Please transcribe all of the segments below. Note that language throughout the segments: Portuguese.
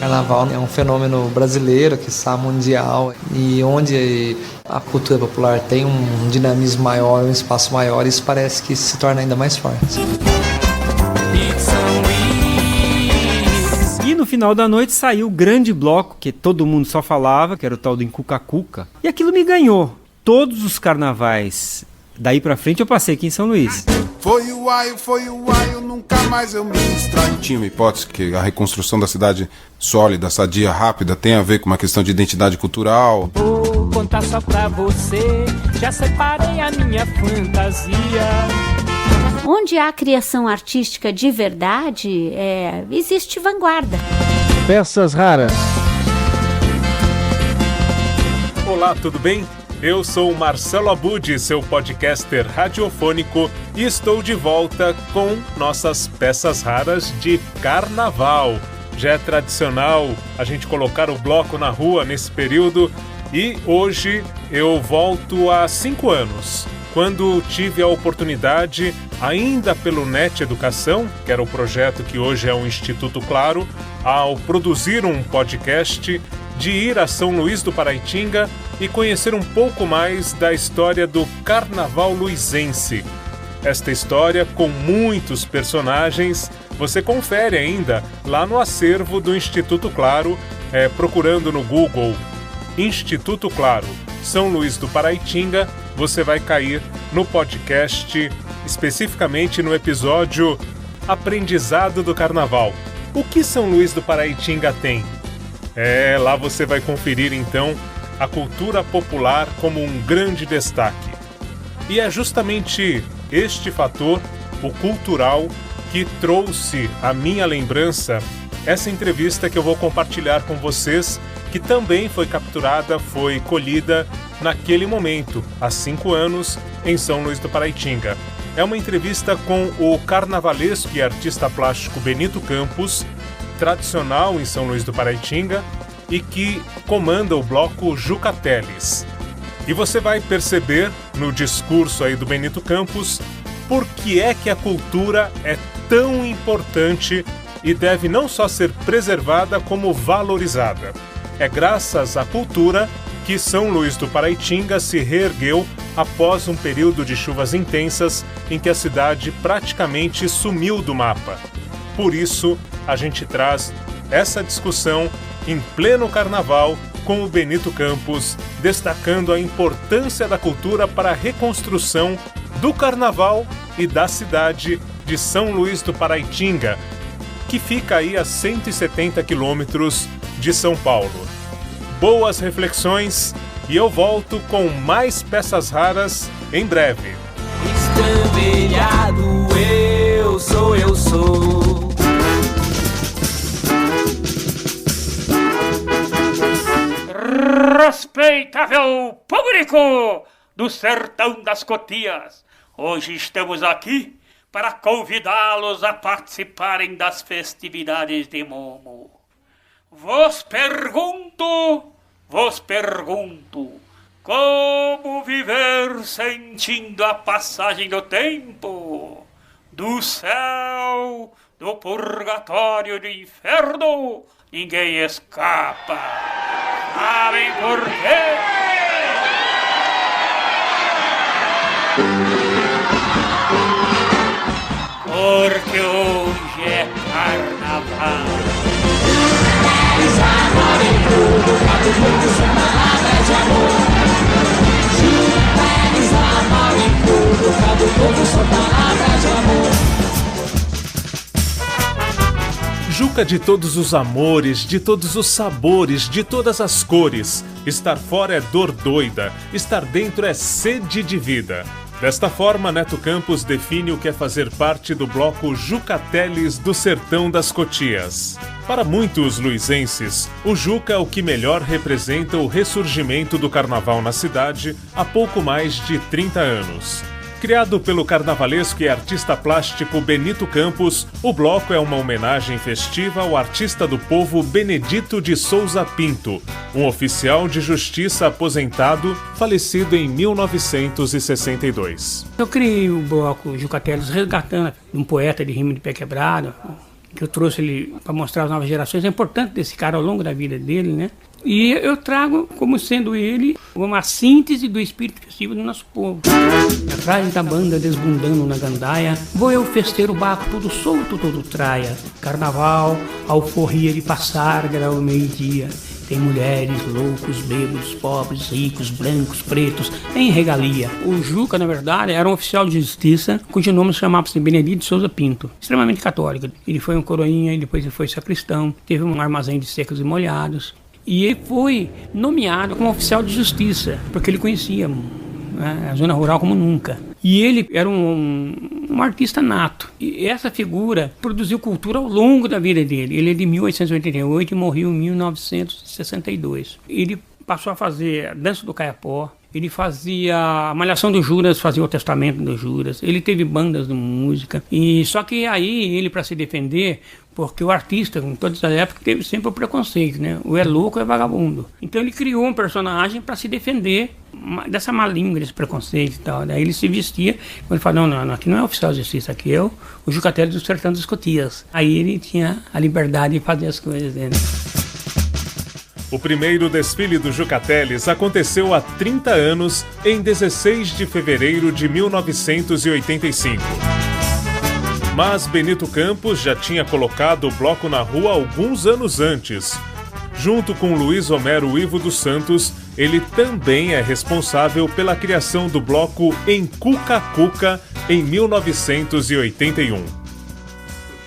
Carnaval é um fenômeno brasileiro, quiçá mundial, e onde a cultura popular tem um dinamismo maior, um espaço maior, isso parece que se torna ainda mais forte. E no final da noite saiu o grande bloco que todo mundo só falava, que era o tal do Encuca-Cuca. E aquilo me ganhou. Todos os carnavais daí pra frente eu passei aqui em São Luís. Foi o aio, nunca mais eu me distraí. Tinha uma hipótese que a reconstrução da cidade sólida, sadia, rápida, tem a ver com uma questão de identidade cultural. Vou contar só pra você, já separei a minha fantasia. Onde há criação artística de verdade, existe vanguarda. Peças raras. Olá, tudo bem? Eu sou o Marcelo Abud, seu podcaster radiofônico, e estou de volta com nossas peças raras de carnaval. Já é tradicional a gente colocar o bloco na rua nesse período, e hoje eu volto há 5 anos. Quando tive a oportunidade, ainda pelo NET Educação, que era o projeto que hoje é o Instituto Claro, ao produzir um podcast, de ir a São Luís do Paraitinga e conhecer um pouco mais da história do Carnaval luizense. Esta história, com muitos personagens, você confere ainda lá no acervo do Instituto Claro, procurando no Google Instituto Claro, São Luís do Paraitinga, você vai cair no podcast, especificamente no episódio Aprendizado do Carnaval. O que São Luís do Paraitinga tem? Lá você vai conferir então a cultura popular como um grande destaque. E é justamente este fator, o cultural, que trouxe à minha lembrança essa entrevista que eu vou compartilhar com vocês, que também foi capturada, foi colhida naquele momento, há 5 anos, em São Luís do Paraitinga. É uma entrevista com o carnavalesco e artista plástico Benito Campos, tradicional em São Luís do Paraitinga, e que comanda o bloco Juca Teles. E você vai perceber no discurso aí do Benito Campos por que é que a cultura é tão importante e deve não só ser preservada como valorizada. É graças à cultura que São Luís do Paraitinga se reergueu após um período de chuvas intensas em que a cidade praticamente sumiu do mapa. Por isso, a gente traz essa discussão em pleno carnaval com o Benito Campos, destacando a importância da cultura para a reconstrução do carnaval e da cidade de São Luís do Paraitinga, que fica aí a 170 quilômetros de São Paulo. Boas reflexões e eu volto com mais peças raras em breve. Estrambelhado eu sou. Respeitável público do Sertão das Cotias, hoje estamos aqui para convidá-los a participarem das festividades de Momo. Vos pergunto, como viver sentindo a passagem do tempo, do céu, do purgatório, do inferno, ninguém escapa. Sabem por quê? Porque hoje é carnaval. Juca de todos os amores, de todos os sabores, de todas as cores. Estar fora é dor doida, estar dentro é sede de vida. Desta forma, Neto Campos define o que é fazer parte do bloco Juca Teles do Sertão das Cotias. Para muitos luizenses, o Juca é o que melhor representa o ressurgimento do carnaval na cidade há pouco mais de 30 anos. Criado pelo carnavalesco e artista plástico Benito Campos, o bloco é uma homenagem festiva ao artista do povo Benedito de Souza Pinto, um oficial de justiça aposentado, falecido em 1962. Eu criei o bloco Juca Teles resgatando um poeta de rima de pé quebrado, que eu trouxe ele para mostrar às novas gerações a importância desse cara ao longo da vida dele, né? E eu trago como sendo ele uma síntese do espírito festivo do nosso povo. Atrás da banda desbundando na gandaia, vou eu festeiro o barco todo solto, todo traia. Carnaval, alforria de passar, grau meio-dia. Tem mulheres, loucos, bêbados, pobres, ricos, brancos, pretos, em regalia. O Juca, na verdade, era um oficial de justiça, cujo nome chamava-se Benedito de Souza Pinto, extremamente católico. Ele foi um coroinha, depois ele foi sacristão, teve um armazém de secos e molhados. E ele foi nomeado como oficial de justiça, porque ele conhecia, né, a zona rural como nunca. E ele era um artista nato. E essa figura produziu cultura ao longo da vida dele. Ele é de 1888 e morreu em 1962. Ele passou a fazer a dança do Caiapó, ele fazia a Malhação do Juras, fazia o Testamento do Juras, ele teve bandas de música. E só que aí ele, para se defender, porque o artista, em todas as épocas, teve sempre o preconceito, né? Ou é louco ou é vagabundo. Então ele criou um personagem para se defender dessa má língua, desse preconceito e tal. Daí ele se vestia, quando ele falou, não, aqui não é oficial de justiça, aqui é o Jucateli do Sertão dos Cotias. Aí ele tinha a liberdade de fazer as coisas dele. O primeiro desfile do Jucateles aconteceu há 30 anos, em 16 de fevereiro de 1985. Mas Benito Campos já tinha colocado o bloco na rua alguns anos antes. Junto com Luiz Homero Ivo dos Santos, ele também é responsável pela criação do bloco em Cuca-Cuca em 1981.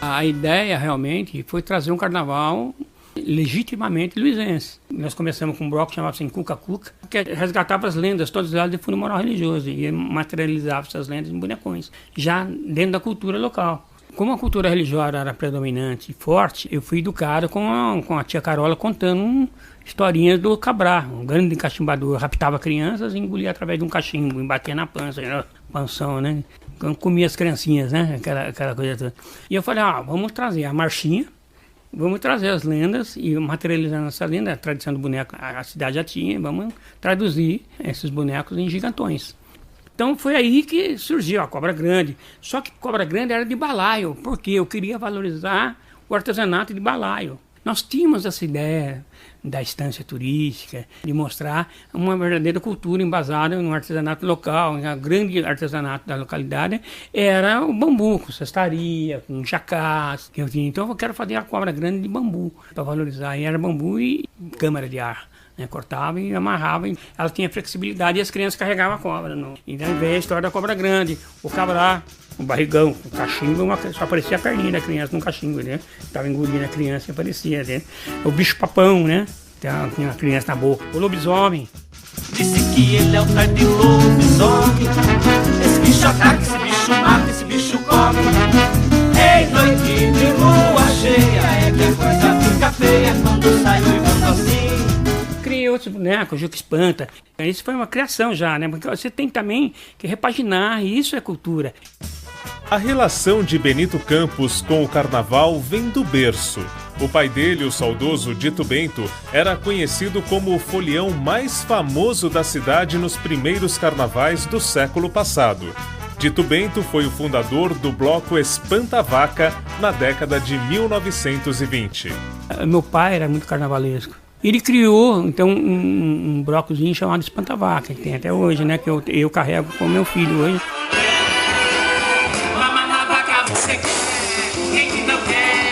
A ideia realmente foi trazer um carnaval legitimamente luizense. Nós começamos com um bloco que chamava-se em Cuca-Cuca, que resgatava as lendas, todas elas de fundo moral religioso, e materializava essas lendas em bonecões, já dentro da cultura local. Como a cultura religiosa era predominante e forte, eu fui educado com a tia Carola contando historinhas do Cabrá, um grande cachimbador, raptava crianças e engolia através de um cachimbo, embatia na pança, panção, né? Comia as criancinhas, né? Aquela coisa toda. E eu falei, vamos trazer a marchinha, vamos trazer as lendas e materializando essa lenda, a tradição do boneco, a cidade já tinha, vamos traduzir esses bonecos em gigantões. Então foi aí que surgiu a Cobra Grande. Só que Cobra Grande era de balaio, porque eu queria valorizar o artesanato de balaio. Nós tínhamos essa ideia da estância turística, de mostrar uma verdadeira cultura embasada no artesanato local. O grande artesanato da localidade era o bambu, com cestaria, com chacás. Então eu quero fazer a Cobra Grande de bambu, para valorizar. E era bambu e câmara de ar. Né, cortava e amarrava, ela tinha flexibilidade e as crianças carregavam a cobra. E daí veio a história da Cobra Grande, o cabrá, o barrigão, o cachimbo, só aparecia a perninha da criança no cachimbo, né? Tava engolindo a criança e aparecia, né? O bicho-papão, né? Tinha a criança na boca. O lobisomem. Disse que ele é o tal de lobisomem. Esse bicho ataca, esse bicho mata, esse bicho come. Ei, noite de lua cheia, é que a coisa fica feia quando sai noivando assim. Criei outros bonecos, Juca Espanta. Isso foi uma criação já, né? Porque você tem também que repaginar, e isso é cultura. A relação de Benito Campos com o carnaval vem do berço. O pai dele, o saudoso Dito Bento, era conhecido como o folião mais famoso da cidade nos primeiros carnavais do século passado. Dito Bento foi o fundador do bloco Espanta-Vaca na década de 1920. Meu pai era muito carnavalesco. Ele criou, então, um blocozinho chamado Espanta-Vaca, que tem até hoje, né? Que eu carrego com meu filho hoje. Mama na vaca você quer, quem que não quer?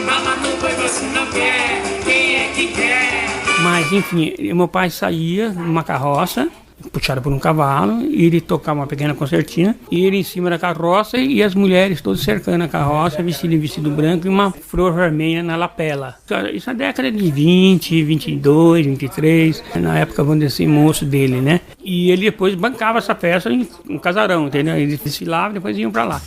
Mama no boi você não quer, quem é que quer? Mas, enfim, meu pai saía numa carroça, puxado por um cavalo, e ele tocava uma pequena concertina, e ele em cima da carroça, e as mulheres todas cercando a carroça, vestidas em vestido branco e uma flor vermelha na lapela. Isso na década de 20, 22, 23, na época, vamos dizer assim, moço dele, né? E ele depois bancava essa festa em um casarão, entendeu? Eles desfilavam e depois iam pra lá.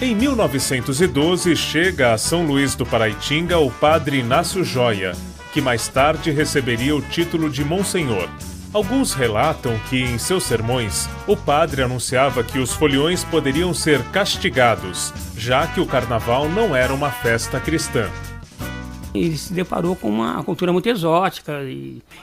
Em 1912, chega a São Luís do Paraitinga o padre Inácio Joia, que mais tarde receberia o título de Monsenhor. Alguns relatam que, em seus sermões, o padre anunciava que os foliões poderiam ser castigados, já que o carnaval não era uma festa cristã. Ele se deparou com uma cultura muito exótica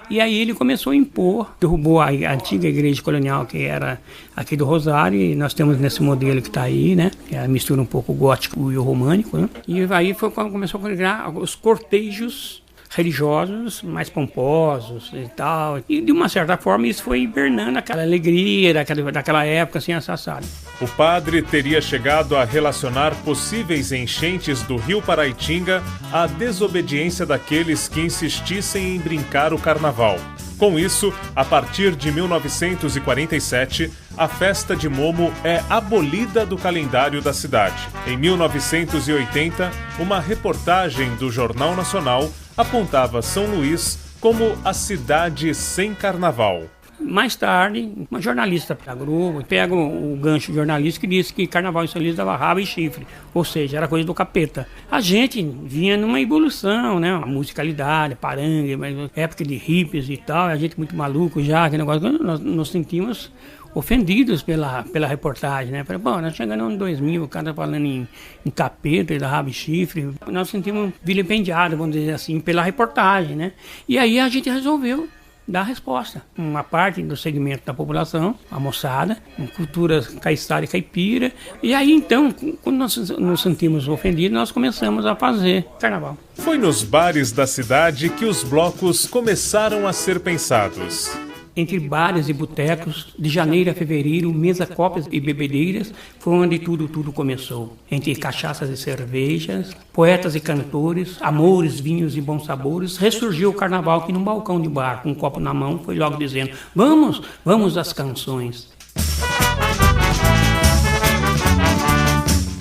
e aí ele começou a impor, derrubou a antiga igreja colonial que era aqui do Rosário, e nós temos nesse modelo que está aí, né, que é a mistura um pouco gótico e o românico, né? E aí foi quando começou a criar os cortejos religiosos mais pomposos e tal. E de uma certa forma isso foi hibernando aquela alegria daquela época assim assassada. O padre teria chegado a relacionar possíveis enchentes do rio Paraitinga à desobediência daqueles que insistissem em brincar o carnaval. Com isso, a partir de 1947, a festa de Momo é abolida do calendário da cidade. Em 1980, uma reportagem do Jornal Nacional apontava São Luís como a cidade sem carnaval. Mais tarde, uma jornalista da Globo pega o gancho jornalístico e diz que carnaval em São Luís dava rabo e chifre, ou seja, era coisa do capeta. A gente vinha numa evolução, né? A musicalidade, parangue, época de hippies e tal, a gente muito maluco já, aquele negócio, nós sentimos ofendidos pela reportagem, né? Bom, nós chegamos no ano 2000, o cara falando em capeta e da rabo e chifre, nós sentimos vilipendiados, vamos dizer assim, pela reportagem, né? E aí a gente resolveu dar resposta. Uma parte do segmento da população, a moçada, com cultura caiçara e caipira, e aí então, quando nós nos sentimos ofendidos, nós começamos a fazer carnaval. Foi nos bares da cidade que os blocos começaram a ser pensados. Entre bares e botecos, de janeiro a fevereiro, mesa, copas e bebedeiras, foi onde tudo começou. Entre cachaças e cervejas, poetas e cantores, amores, vinhos e bons sabores, ressurgiu o carnaval que num balcão de bar, com um copo na mão, foi logo dizendo: vamos às canções.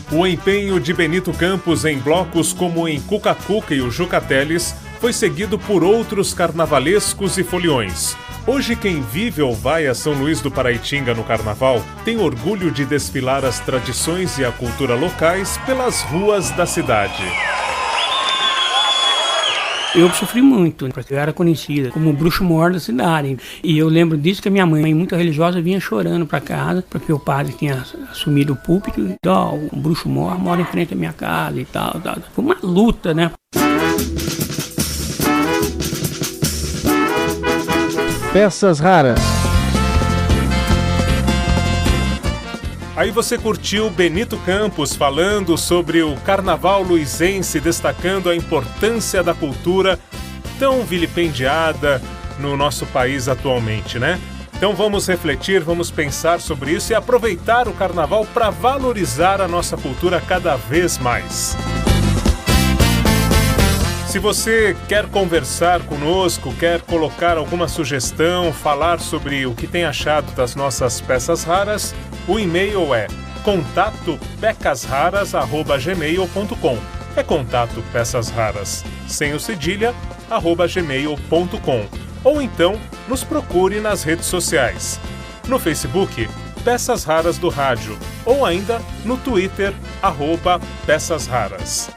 O empenho de Benito Campos em blocos como em Cuca-Cuca e o Jucateles foi seguido por outros carnavalescos e foliões. Hoje quem vive ou vai a São Luís do Paraitinga no carnaval tem orgulho de desfilar as tradições e a cultura locais pelas ruas da cidade. Eu sofri muito, porque eu era conhecida como o bruxo maior da cidade. E eu lembro disso que a minha mãe, muito religiosa, vinha chorando para casa, porque o padre tinha assumido o púlpito. Então, o bruxo maior mora em frente à minha casa e tal. Foi uma luta, né? Peças raras. Aí você curtiu Benito Campos falando sobre o carnaval luizense, destacando a importância da cultura tão vilipendiada no nosso país atualmente, né? Então vamos refletir, vamos pensar sobre isso e aproveitar o carnaval para valorizar a nossa cultura cada vez mais. Se você quer conversar conosco, quer colocar alguma sugestão, falar sobre o que tem achado das nossas peças raras, o e-mail é contato@gmail.com. É contato peças raras, sem o cedilha, @gmail.com. Ou então, nos procure nas redes sociais. No Facebook, Peças Raras do Rádio, ou ainda no Twitter, @Peças Raras.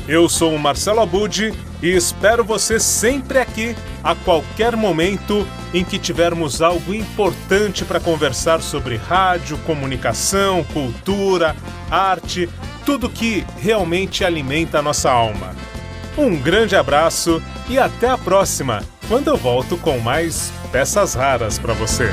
Eu sou o Marcelo Abud e espero você sempre aqui, a qualquer momento em que tivermos algo importante para conversar sobre rádio, comunicação, cultura, arte, tudo que realmente alimenta a nossa alma. Um grande abraço e até a próxima, quando eu volto com mais peças raras para você.